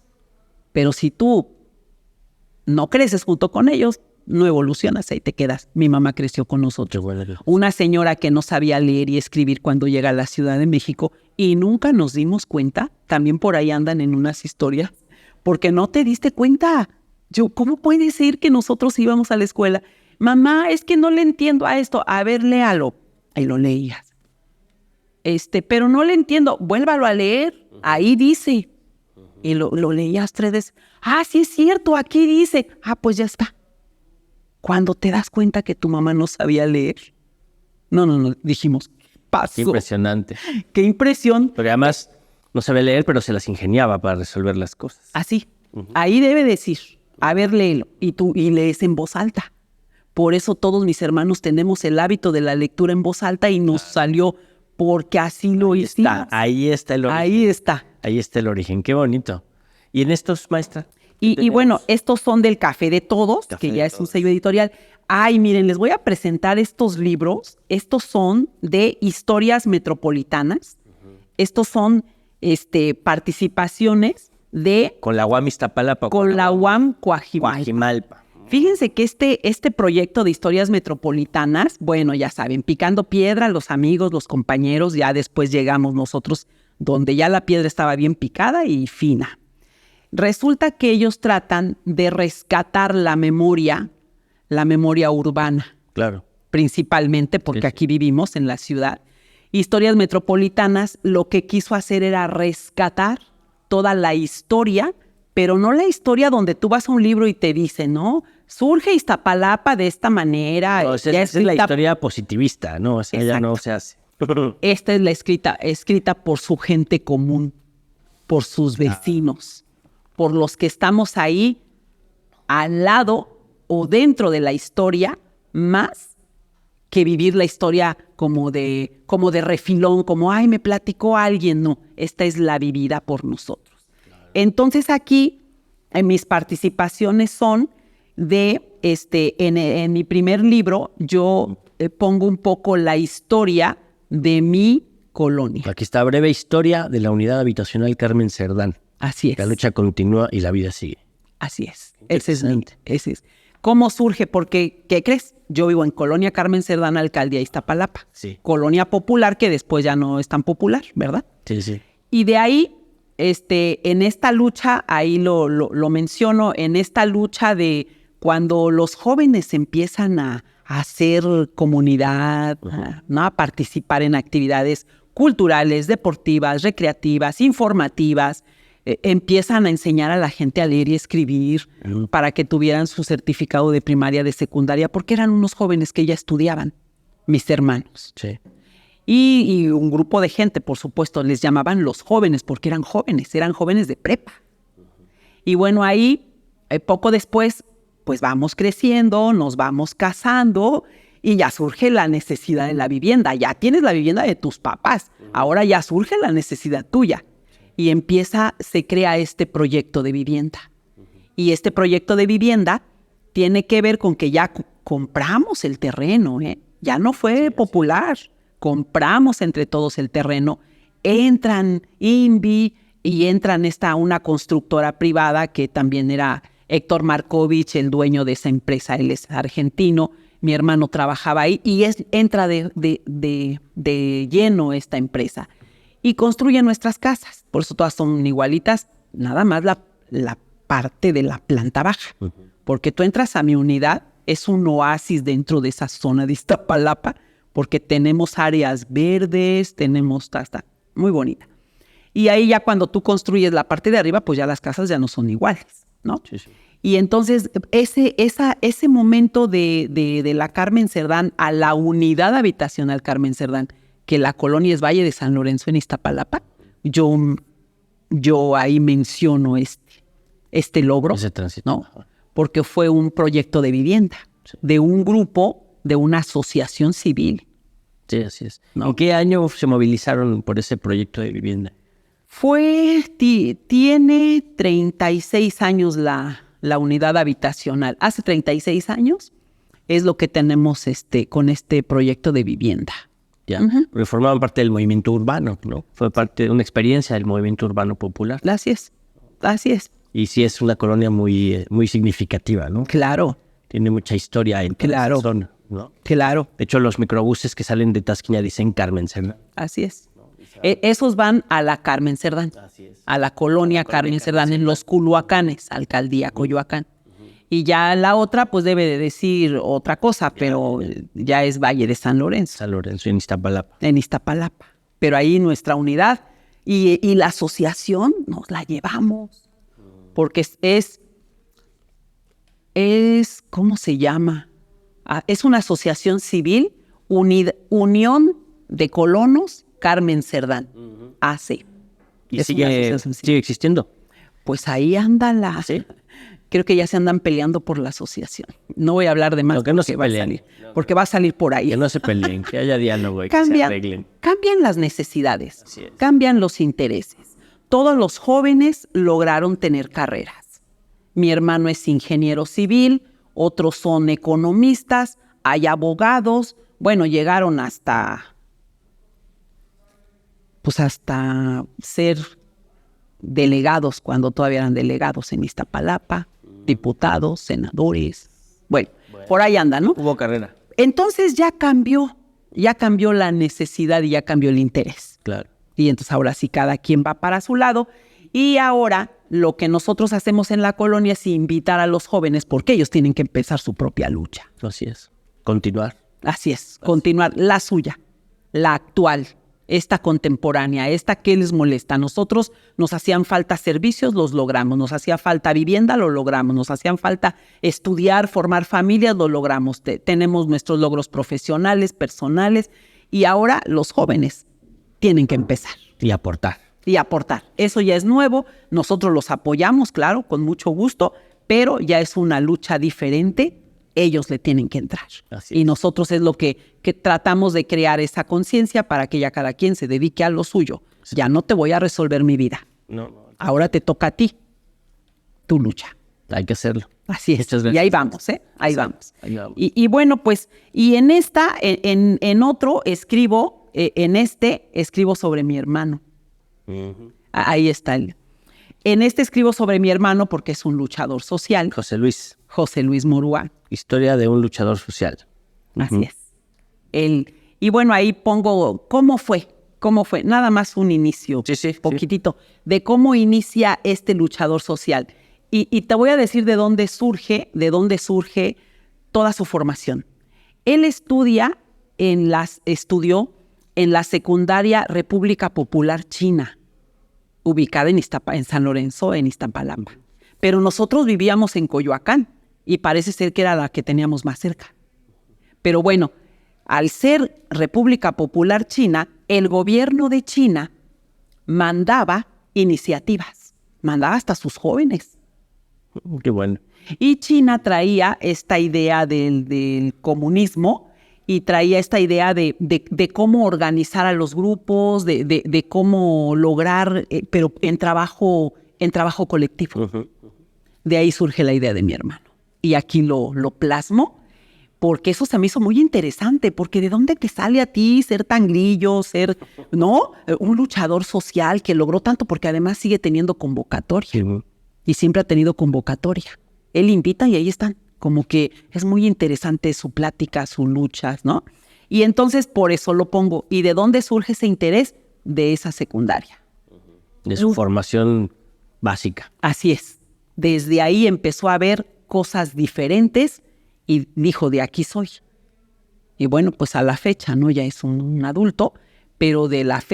Pero si tú no creces junto con ellos, no evolucionas, ahí te quedas. Mi mamá creció con nosotros. Una señora que no sabía leer y escribir cuando llega a la Ciudad de México y nunca nos dimos cuenta, también por ahí andan en unas historias, porque no te diste cuenta. ¿Cómo puede ser que nosotros íbamos a la escuela? Mamá, es que no le entiendo a esto. A ver, léalo. Ahí lo leías. Pero no le entiendo. Vuélvalo a leer. Ahí dice. Y lo leías 3 veces. Ah, sí es cierto, aquí dice. Ah, pues ya está. Cuando te das cuenta que tu mamá no sabía leer. No, dijimos, ¿qué pasó? Qué impresionante. Qué impresión. Porque además no sabía leer, pero se las ingeniaba para resolver las cosas. Así. Ahí debe decir, a ver, léelo. Y lees en voz alta. Por eso todos mis hermanos tenemos el hábito de la lectura en voz alta y nos salió porque así lo hicimos. Ahí está el origen. Ahí está. Ahí está el origen. Qué bonito. ¿Y en estos, maestra? Y bueno, estos son del Café de Todos, que ya es un sello editorial. Ay, miren, les voy a presentar estos libros. Estos son de historias metropolitanas. Estos son participaciones de... Con la UAM Iztapalapa. Con la UAM Coajimalpa. Fíjense que este proyecto de historias metropolitanas, bueno, ya saben, picando piedra, los amigos, los compañeros, ya después llegamos nosotros donde ya la piedra estaba bien picada y fina. Resulta que ellos tratan de rescatar la memoria urbana. Claro. Principalmente porque aquí vivimos en la ciudad. Historias metropolitanas lo que quiso hacer era rescatar toda la historia, pero no la historia donde tú vas a un libro y te dice, ¿no? Surge Iztapalapa de esta manera. No, esa es la historia positivista, ¿no? O sea, ya no se hace. Esta es la escrita por su gente común, por sus vecinos, por los que estamos ahí al lado o dentro de la historia, más que vivir la historia como de refilón, como, ay, me platicó alguien. No, esta es la vivida por nosotros. Entonces aquí, en mis participaciones son de, en mi primer libro, yo pongo un poco la historia de mi colonia. Aquí está, breve historia de la unidad habitacional Carmen Cerdán. Así es. La lucha continúa y la vida sigue. Así es. Ese es. ¿Cómo surge? Porque, ¿qué crees? Yo vivo en Colonia Carmen Cerdán, Alcaldía Iztapalapa. Sí. Colonia popular que después ya no es tan popular, ¿verdad? Sí. Y de ahí, en esta lucha, ahí lo menciono, en esta lucha de cuando los jóvenes empiezan a hacer comunidad, ¿no? A participar en actividades culturales, deportivas, recreativas, informativas, empiezan a enseñar a la gente a leer y escribir para que tuvieran su certificado de primaria, de secundaria, porque eran unos jóvenes que ya estudiaban, mis hermanos. Sí. Y un grupo de gente, por supuesto, les llamaban los jóvenes, porque eran jóvenes de prepa. Y bueno, ahí, poco después, pues vamos creciendo, nos vamos casando y ya surge la necesidad de la vivienda. Ya tienes la vivienda de tus papás, ahora ya surge la necesidad tuya. Y se crea este proyecto de vivienda. Y este proyecto de vivienda tiene que ver con que ya compramos el terreno, ya no fue popular, compramos entre todos el terreno, entran INVI y entran una constructora privada que también era Héctor Markovich, el dueño de esa empresa, él es argentino, mi hermano trabajaba ahí y entra de lleno esta empresa y construye nuestras casas, por eso todas son igualitas, nada más la parte de la planta baja, porque tú entras a mi unidad, es un oasis dentro de esa zona de Iztapalapa, porque tenemos áreas verdes, está muy bonita. Y ahí ya cuando tú construyes la parte de arriba, pues ya las casas ya no son iguales, ¿no? Sí. Y entonces ese momento de la Carmen Cerdán a la unidad habitacional Carmen Cerdán, que la colonia es Valle de San Lorenzo en Iztapalapa, yo ahí menciono este logro, ese tránsito, ¿no? Porque fue un proyecto de vivienda, de un grupo, de una asociación civil. Sí, así es. ¿No? ¿En qué año se movilizaron por ese proyecto de vivienda? Tiene 36 años la unidad habitacional. Hace 36 años es lo que tenemos con este proyecto de vivienda. Ya, porque formaban parte del movimiento urbano, ¿no? Fue parte de una experiencia del movimiento urbano popular. Así es. Y sí es una colonia muy, muy significativa, ¿no? Claro. Tiene mucha historia en toda esa zona, ¿no? Claro. De hecho, los microbuses que salen de Tasqueña dicen Carmen Cerdán. Así es. Esos van a la Carmen Cerdán, a la colonia Carmen Cerdán, en los Culhuacanes, Alcaldía Coyoacán. Y ya la otra, pues debe de decir otra cosa, pero ya es Valle de San Lorenzo. San Lorenzo, en Iztapalapa. En Iztapalapa. Pero ahí nuestra unidad y la asociación nos la llevamos. Porque es ¿cómo se llama? Es una asociación civil, Unión de Colonos Carmen Cerdán, AC. ¿Y sigue existiendo? Pues ahí anda ¿sí? Creo que ya se andan peleando por la asociación. No voy a hablar de más porque no se peleen. Porque va a salir por ahí. Que no se peleen, que haya diálogo y que se arreglen. Cambian las necesidades, cambian los intereses. Todos los jóvenes lograron tener carreras. Mi hermano es ingeniero civil, otros son economistas, hay abogados. Bueno, llegaron hasta ser delegados cuando todavía eran delegados en Iztapalapa, diputados, senadores. Bueno, por ahí anda, ¿no? Hubo carrera. Entonces ya cambió la necesidad y ya cambió el interés. Claro. Y entonces ahora sí cada quien va para su lado. Y ahora lo que nosotros hacemos en la colonia es invitar a los jóvenes porque ellos tienen que empezar su propia lucha. Así es. Continuar. Así es, continuar la suya, la actual, esta contemporánea, esta que les molesta. A nosotros nos hacían falta servicios, los logramos. Nos hacía falta vivienda, lo logramos. Nos hacían falta estudiar, formar familias, lo logramos. Tenemos nuestros logros profesionales, personales. Y ahora los jóvenes tienen que empezar. Y aportar. Eso ya es nuevo. Nosotros los apoyamos, claro, con mucho gusto, pero ya es una lucha diferente. Ellos le tienen que entrar. Y nosotros es lo que tratamos de crear esa conciencia para que ya cada quien se dedique a lo suyo. Sí. Ya no te voy a resolver mi vida. No. Ahora te toca a ti. Tu lucha. Hay que hacerlo. Así es. Y ahí vamos, Ahí vamos. Y bueno, pues, y en otro escribo, escribo sobre mi hermano. Uh-huh. Ahí está en escribo sobre mi hermano porque es un luchador social. José Luis Morúa. Historia de un luchador social. Así es. Y bueno, ahí pongo cómo fue, nada más un inicio, poquitito, de cómo inicia este luchador social. Y te voy a decir de dónde surge toda su formación. Él estudió en la secundaria República Popular China, ubicada en San Lorenzo, en Iztapalapa. Pero nosotros vivíamos en Coyoacán y parece ser que era la que teníamos más cerca. Pero bueno, al ser República Popular China, el gobierno de China mandaba iniciativas, mandaba hasta sus jóvenes. Qué bueno. Y China traía esta idea del comunismo y traía esta idea de cómo organizar a los grupos, de cómo lograr, pero en trabajo colectivo. Uh-huh. De ahí surge la idea de mi hermano. Y aquí lo plasmo porque eso se me hizo muy interesante, porque ¿de dónde te sale a ti ser tan grillo, ser, ¿no? Un luchador social que logró tanto, porque además sigue teniendo convocatoria. Sí. Y siempre ha tenido convocatoria. Él invita y ahí están. Como que es muy interesante su plática, sus luchas, ¿no? Y entonces por eso lo pongo. ¿Y de dónde surge ese interés? De esa secundaria. De su formación básica. Así es. Desde ahí empezó a ver cosas diferentes y dijo, de aquí soy. Y bueno, pues a la fecha, ¿no? Ya es un adulto, pero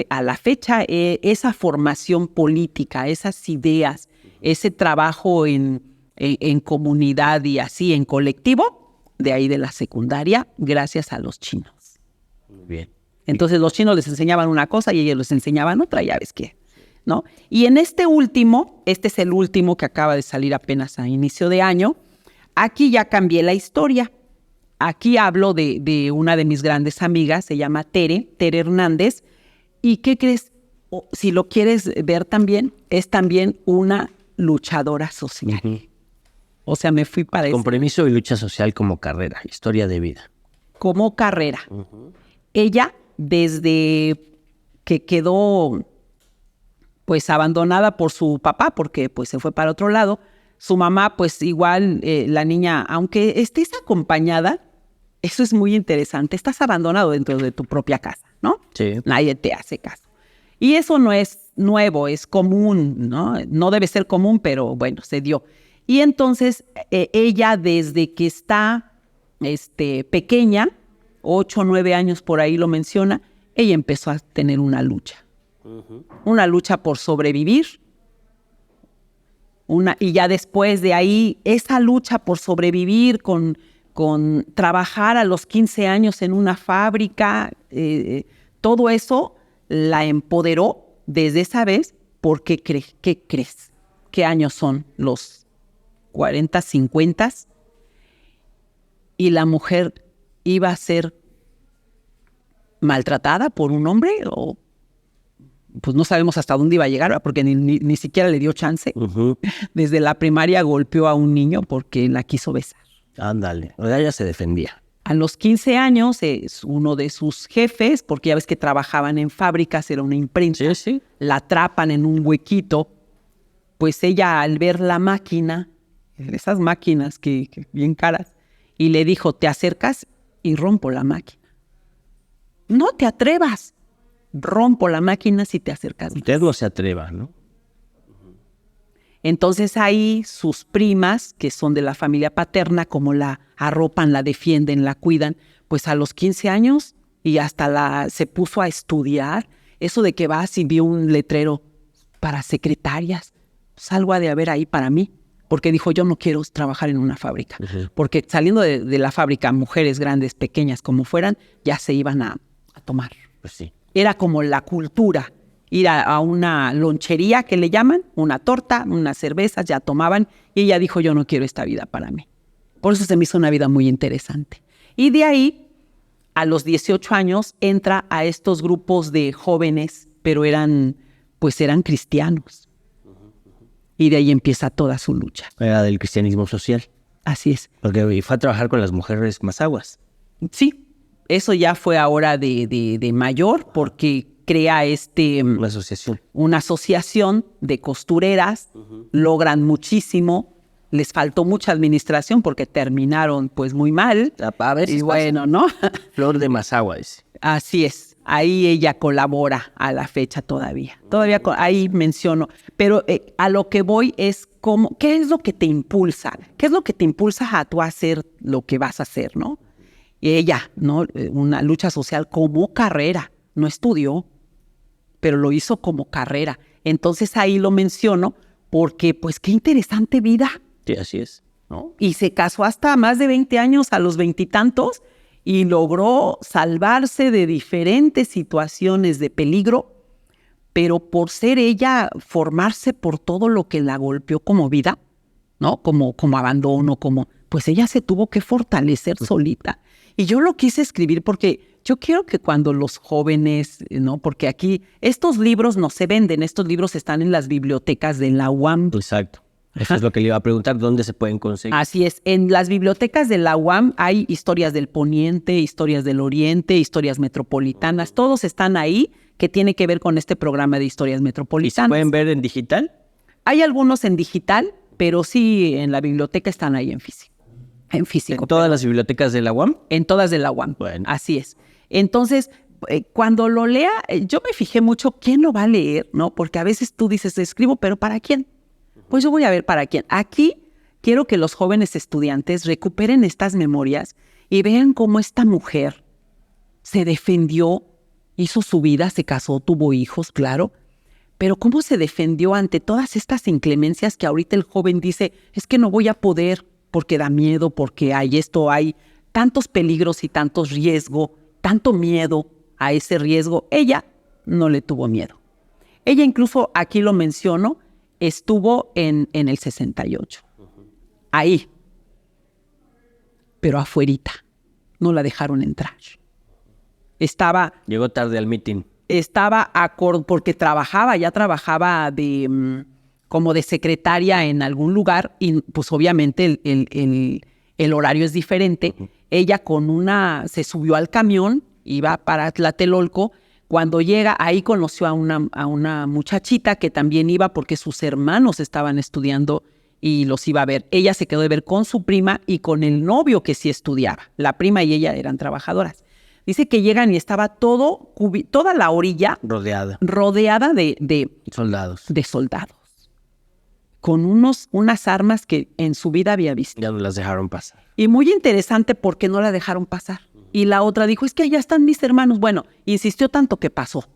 a la fecha esa formación política, esas ideas, ese trabajo en comunidad y así en colectivo, de ahí de la secundaria, gracias a los chinos. Muy bien. Entonces los chinos les enseñaban una cosa y ellos les enseñaban otra, ya ves qué, ¿no? Y en este último, este es el último que acaba de salir apenas a inicio de año, aquí ya cambié la historia. Aquí hablo de una de mis grandes amigas, se llama Tere Hernández. ¿Y qué crees? Si lo quieres ver también, es también una luchadora social. Uh-huh. O sea, me fui para eso. Compromiso y lucha social como carrera, historia de vida. Como carrera. Uh-huh. Ella, desde que quedó pues abandonada por su papá, porque pues se fue para otro lado, su mamá pues igual la niña, aunque estés acompañada, eso es muy interesante, estás abandonado dentro de tu propia casa, ¿no? Sí. Nadie te hace caso. Y eso no es nuevo, es común, ¿no? No debe ser común, pero bueno, se dio. Y entonces ella desde que está pequeña, 8 o 9 años por ahí lo menciona, ella empezó a tener una lucha. Uh-huh. Una lucha por sobrevivir. Y ya después de ahí, esa lucha por sobrevivir con trabajar a los 15 años en una fábrica, todo eso la empoderó desde esa vez, porque ¿qué crees? ¿Qué años son? Los 40, 50, y la mujer iba a ser maltratada por un hombre, o pues no sabemos hasta dónde iba a llegar, ¿verdad? Porque ni siquiera le dio chance. Uh-huh. Desde la primaria golpeó a un niño porque la quiso besar. Ándale, o sea, ella se defendía. A los 15 años, uno de sus jefes, porque ya ves que trabajaban en fábricas, era una imprenta, sí, sí. La atrapan en un huequito, pues ella al ver la máquina, esas máquinas que bien caras, y le dijo, te acercas y rompo la máquina. No te atrevas, rompo la máquina si te acercas. Usted no se atreva, ¿no? Entonces ahí sus primas, que son de la familia paterna, como la arropan, la defienden, la cuidan, pues a los 15 años y hasta se puso a estudiar. Eso de que vas y vio un letrero para secretarias, pues algo ha de haber ahí para mí. Porque dijo, yo no quiero trabajar en una fábrica. Uh-huh. Porque saliendo de la fábrica, mujeres grandes, pequeñas, como fueran, ya se iban a tomar. Pues sí. Era como la cultura. Ir a una lonchería, que le llaman, una torta, unas cervezas, ya tomaban, y ella dijo, yo no quiero esta vida para mí. Por eso se me hizo una vida muy interesante. Y de ahí, a los 18 años, entra a estos grupos de jóvenes, pero eran cristianos. Y de ahí empieza toda su lucha. Era del cristianismo social. Así es. Porque fue a trabajar con las mujeres mazahuas. Sí, eso ya fue ahora de mayor, porque crea una asociación de costureras. Uh-huh. Logran muchísimo, les faltó mucha administración porque terminaron pues muy mal. A ver, y bueno, ¿no? Flor de Mazahua ese. Así es, ahí ella colabora a la fecha todavía. Todavía ahí menciono, pero a lo que voy es ¿qué es lo que te impulsa? ¿Qué es lo que te impulsa a tú hacer lo que vas a hacer, no? Y ella, ¿no? Una lucha social como carrera, no estudió, pero lo hizo como carrera. Entonces ahí lo menciono porque, pues, qué interesante vida. Sí, así es, ¿no? Y se casó hasta más de 20 años, a los 20 y tantos, y logró salvarse de diferentes situaciones de peligro, pero por ser ella, formarse por todo lo que la golpeó como vida, ¿no? Como abandono, pues ella se tuvo que fortalecer solita. Y yo lo quise escribir porque yo quiero que cuando los jóvenes, ¿no? Porque aquí estos libros no se venden, estos libros están en las bibliotecas de la UAM. Exacto. Eso es lo que le iba a preguntar, ¿dónde se pueden conseguir? Así es, en las bibliotecas de la UAM hay historias del Poniente, historias del Oriente, historias metropolitanas, todos están ahí que tiene que ver con este programa de historias ¿Y metropolitanas. se pueden ver en digital? Hay algunos en digital, pero sí en la biblioteca están ahí en físico. En físico. ¿En todas las bibliotecas de la UAM? En todas de la UAM. Bueno. Así es. Entonces, cuando lo lea, yo me fijé mucho quién lo va a leer, ¿no? Porque a veces tú dices, escribo, pero ¿para quién? Pues yo voy a ver para quién. Aquí quiero que los jóvenes estudiantes recuperen estas memorias y vean cómo esta mujer se defendió, hizo su vida, se casó, tuvo hijos, claro, pero cómo se defendió ante todas estas inclemencias que ahorita el joven dice, es que no voy a poder porque da miedo, porque hay tantos peligros y tantos riesgos, tanto miedo a ese riesgo. Ella no le tuvo miedo. Ella incluso, aquí lo menciono, estuvo en el 68. Ahí. Pero afuerita. No la dejaron entrar. Llegó tarde al meeting. Porque ya trabajaba como de secretaria en algún lugar y pues obviamente el horario es diferente. Ella se subió al camión, iba para Tlatelolco. Cuando llega, ahí conoció a una muchachita que también iba porque sus hermanos estaban estudiando y los iba a ver. Ella se quedó de ver con su prima y con el novio que sí estudiaba. La prima y ella eran trabajadoras. Dice que llegan y estaba toda la orilla rodeada de soldados. De soldados. Con unas armas que en su vida había visto. Ya no las dejaron pasar. Y muy interesante porque no la dejaron pasar. Y la otra dijo, es que allá están mis hermanos. Bueno, insistió tanto que pasó.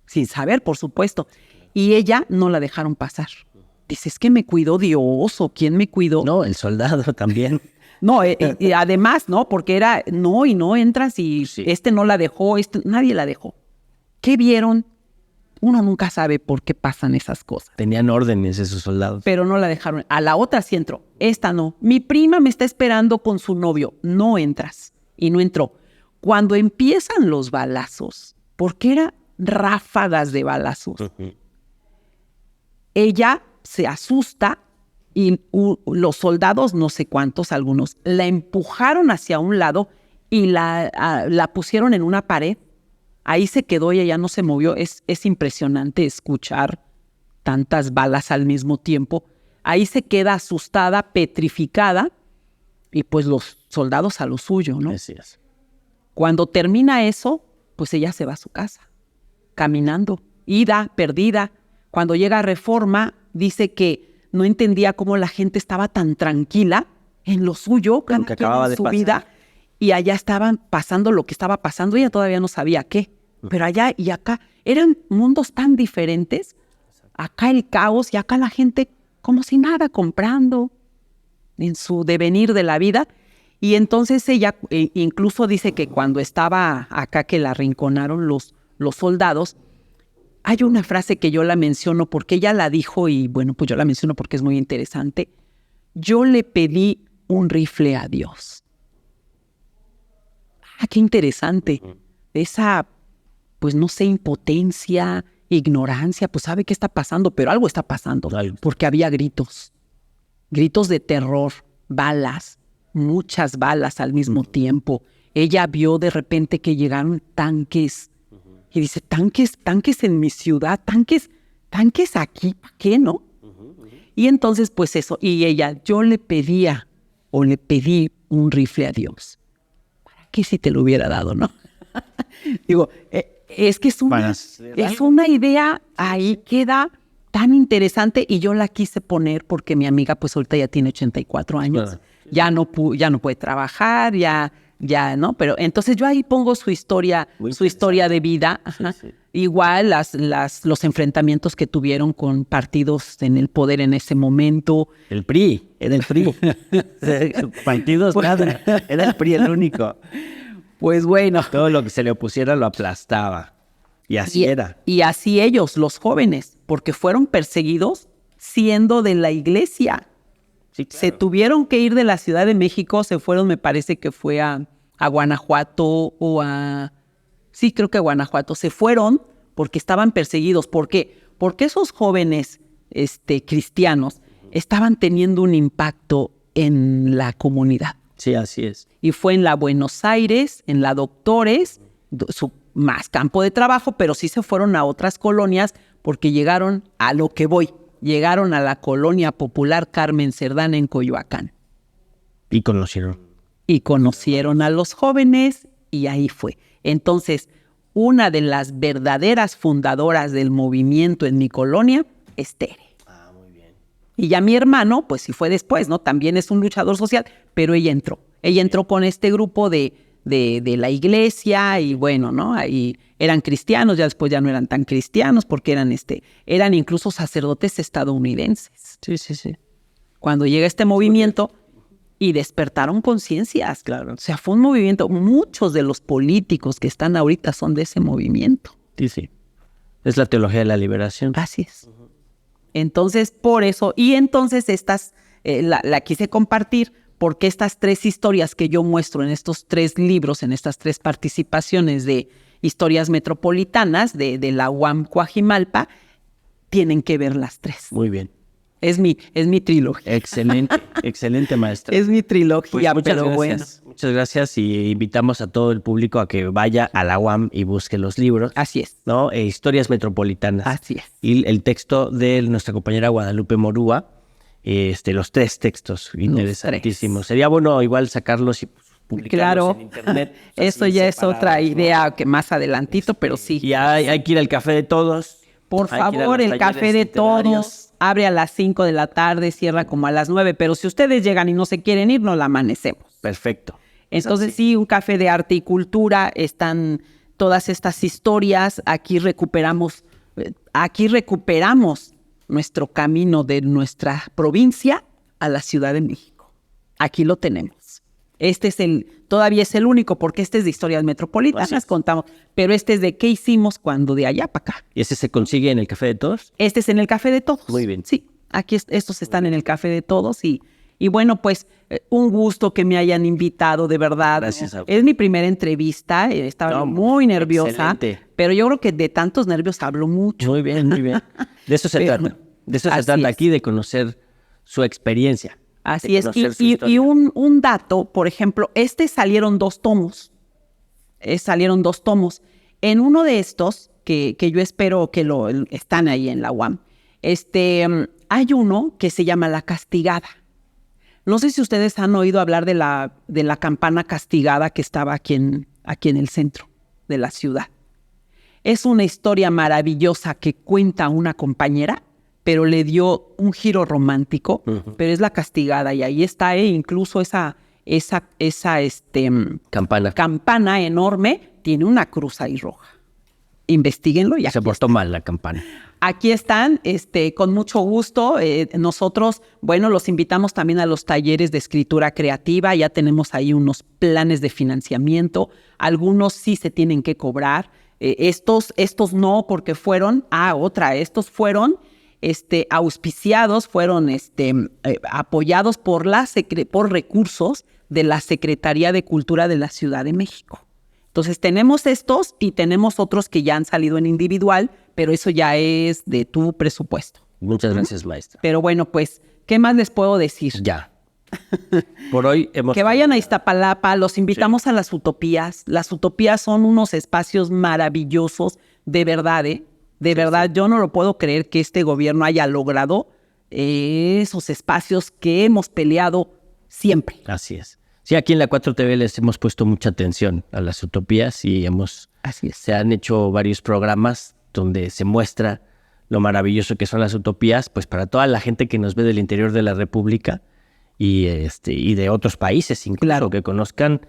Sin saber, por supuesto. Y ella no la dejaron pasar. Dice, es que me cuidó Dios o ¿quién me cuidó? No, el soldado también. No, y además, ¿no? Porque era, no entras y sí. No la dejó, nadie la dejó. ¿Qué vieron? Uno nunca sabe por qué pasan esas cosas. Tenían órdenes esos soldados. Pero no la dejaron. A la otra sí entró. Esta no. Mi prima me está esperando con su novio. No entras. Y no entró. Cuando empiezan los balazos, porque eran ráfagas de balazos, ella se asusta y los soldados, no sé cuántos, algunos, la empujaron hacia un lado y la pusieron en una pared. Ahí se quedó y ella no se movió. Es impresionante escuchar tantas balas al mismo tiempo. Ahí se queda asustada, petrificada, y pues los soldados a lo suyo, ¿no? Así es. Cuando termina eso, pues ella se va a su casa, caminando, ida, perdida. Cuando llega a Reforma, dice que no entendía cómo la gente estaba tan tranquila en lo suyo, cada quien en su vida, y allá estaban pasando lo que estaba pasando. Ella todavía no sabía qué, pero allá y acá eran mundos tan diferentes. Acá el caos y acá la gente como si nada, comprando en su devenir de la vida. Y entonces ella incluso dice que cuando estaba acá, que la arrinconaron los soldados, hay una frase que yo la menciono porque ella la dijo y bueno, pues yo la menciono porque es muy interesante. Yo le pedí un rifle a Dios. Qué interesante. Esa, pues no sé, impotencia, ignorancia, pues sabe qué está pasando, pero algo está pasando, porque había gritos de terror, balas, muchas balas al mismo tiempo. Ella vio de repente que llegaron tanques y dice, tanques en mi ciudad, tanques aquí, ¿para qué, no? Y entonces, pues eso, y ella, yo le pedí un rifle a Dios. ¿Para qué si te lo hubiera dado, no? Digo, es que es una idea, ahí queda tan interesante y yo la quise poner porque mi amiga pues ahorita ya tiene 84 años, ya no puede trabajar, ya no, pero entonces yo ahí pongo su historia de vida, sí. Igual los enfrentamientos que tuvieron con partidos en el poder en ese momento. El PRI, era el PRI. Partidos nada, era el PRI el único. Pues bueno. Todo lo que se le opusiera lo aplastaba. Y así era. Y así ellos, los jóvenes, porque fueron perseguidos siendo de la iglesia. Sí, claro. Se tuvieron que ir de la Ciudad de México, se fueron, me parece que fue a Guanajuato sí, creo que a Guanajuato. Se fueron porque estaban perseguidos. ¿Por qué? Porque esos jóvenes cristianos estaban teniendo un impacto en la comunidad. Sí, así es. Y fue en la Buenos Aires, en la Doctores, su más campo de trabajo, pero sí se fueron a otras colonias porque llegaron a lo que voy. Llegaron a la colonia popular Carmen Cerdán en Coyoacán. Y conocieron. Y conocieron a los jóvenes y ahí fue. Entonces, una de las verdaderas fundadoras del movimiento en mi colonia es Tere. Ah, muy bien. Y ya mi hermano, pues sí fue después, ¿no? También es un luchador social, pero ella entró. Ella entró con este grupo de la iglesia y bueno, ¿no? Ahí eran cristianos, ya después ya no eran tan cristianos porque eran incluso sacerdotes estadounidenses. Sí, sí, sí. Cuando llega este movimiento y despertaron conciencias. Claro. O sea, fue un movimiento. Muchos de los políticos que están ahorita son de ese movimiento. Sí, sí. Es la teología de la liberación. Así es. Entonces, por eso, y entonces la quise compartir porque estas 3 historias que yo muestro en estos 3 libros, en estas 3 participaciones de historias metropolitanas de la UAM Coajimalpa, tienen que ver las 3. Muy bien. Es mi trilogía. Excelente, excelente, maestra. Es mi trilogía, Pues muchas pero gracias. bueno. Muchas gracias y invitamos a todo el público a que vaya a la UAM y busque los libros. Así es. ¿No? Historias metropolitanas. Así es. Y el texto de nuestra compañera Guadalupe Morúa, los 3 textos interesantísimos. Sería bueno igual sacarlos y publicarlos en internet. Eso ya es otra idea que más adelantito, pero sí. Y hay que ir al café de todos. Por favor, el café de todos abre a las 5 de la tarde, cierra como a las 9, pero si ustedes llegan y no se quieren ir, nos la amanecemos. Perfecto. Entonces sí, un café de arte y cultura, están todas estas historias, aquí recuperamos nuestro camino de nuestra provincia a la Ciudad de México. Aquí lo tenemos. Todavía es el único, porque es de historias metropolitanas, contamos, pero es de qué hicimos cuando de allá para acá. ¿Y ese se consigue en el café de todos? Es en el Café de Todos. Muy bien. Sí, aquí estos están en el Café de Todos y bueno, pues un gusto que me hayan invitado, de verdad. Gracias a usted. Es mi primera entrevista, estaba muy nerviosa, excelente. pero yo creo que de tantos nervios hablo mucho. Muy bien, muy bien. De eso se trata. De eso se trata aquí, de conocer su experiencia. Así es. Y un dato, por ejemplo, salieron 2 tomos. Salieron 2 tomos. En uno de estos, que yo espero que están ahí en la UAM, hay uno que se llama La Castigada. No sé si ustedes han oído hablar de la campana castigada que estaba aquí en el centro de la ciudad. Es una historia maravillosa que cuenta una compañera, pero le dio un giro romántico, pero es La Castigada, y ahí está incluso esa campana enorme, tiene una cruz ahí roja. Investíguenlo y aquí se portó mal la campana. Aquí están, con mucho gusto. Nosotros, bueno, los invitamos también a los talleres de escritura creativa. Ya tenemos ahí unos planes de financiamiento. Algunos sí se tienen que cobrar. Estos no, porque estos fueron auspiciados, fueron apoyados por recursos de la Secretaría de Cultura de la Ciudad de México. Entonces tenemos estos y tenemos otros que ya han salido en individual, pero eso ya es de tu presupuesto. Muchas gracias, maestra. Pero bueno, pues, ¿qué más les puedo decir? Ya. Por hoy hemos... Que vayan a Iztapalapa, los invitamos a las utopías. Las utopías son unos espacios maravillosos, de verdad, ¿eh? De verdad, yo no lo puedo creer que este gobierno haya logrado esos espacios que hemos peleado siempre. Así es. Sí, aquí en la 4TV les hemos puesto mucha atención a las utopías y se han hecho varios programas donde se muestra lo maravilloso que son las utopías, pues para toda la gente que nos ve del interior de la República y de otros países, incluso, claro, que conozcan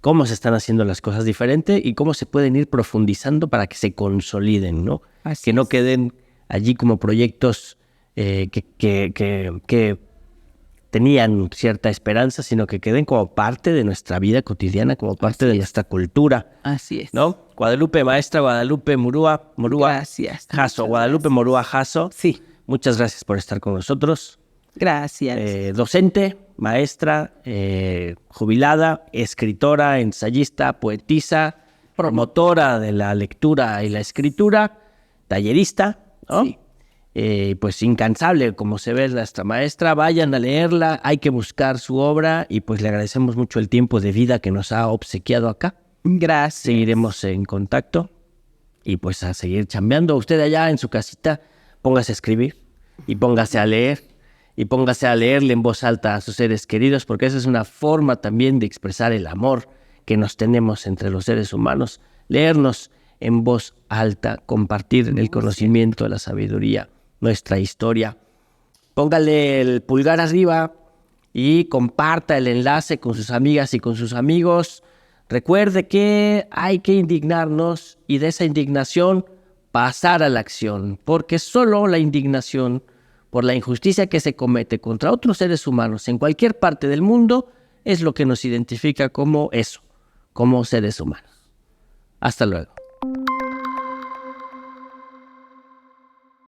cómo se están haciendo las cosas diferente y cómo se pueden ir profundizando para que se consoliden, ¿no? Que no queden allí como proyectos que tenían cierta esperanza, sino que queden como parte de nuestra vida cotidiana, como parte de nuestra cultura. Así es. ¿No? Guadalupe, maestra Guadalupe Morúa gracias. Jasso, Guadalupe Morúa Jasso. Sí. Muchas gracias por estar con nosotros. Gracias. Docente, maestra, jubilada, escritora, ensayista, poetisa, promotora de la lectura y la escritura, tallerista, ¿no? Sí. pues incansable, como se ve nuestra maestra. Vayan a leerla, hay que buscar su obra y pues le agradecemos mucho el tiempo de vida que nos ha obsequiado acá. Gracias. Seguiremos en contacto y pues a seguir chambeando. Usted allá en su casita, póngase a escribir y póngase a leer y póngase a leerle en voz alta a sus seres queridos, porque esa es una forma también de expresar el amor que nos tenemos entre los seres humanos. Leernos en voz alta, compartir el conocimiento, la sabiduría, nuestra historia. Póngale el pulgar arriba y comparta el enlace con sus amigas y con sus amigos. Recuerde que hay que indignarnos y de esa indignación pasar a la acción, porque solo la indignación por la injusticia que se comete contra otros seres humanos en cualquier parte del mundo es lo que nos identifica como eso, como seres humanos. Hasta luego.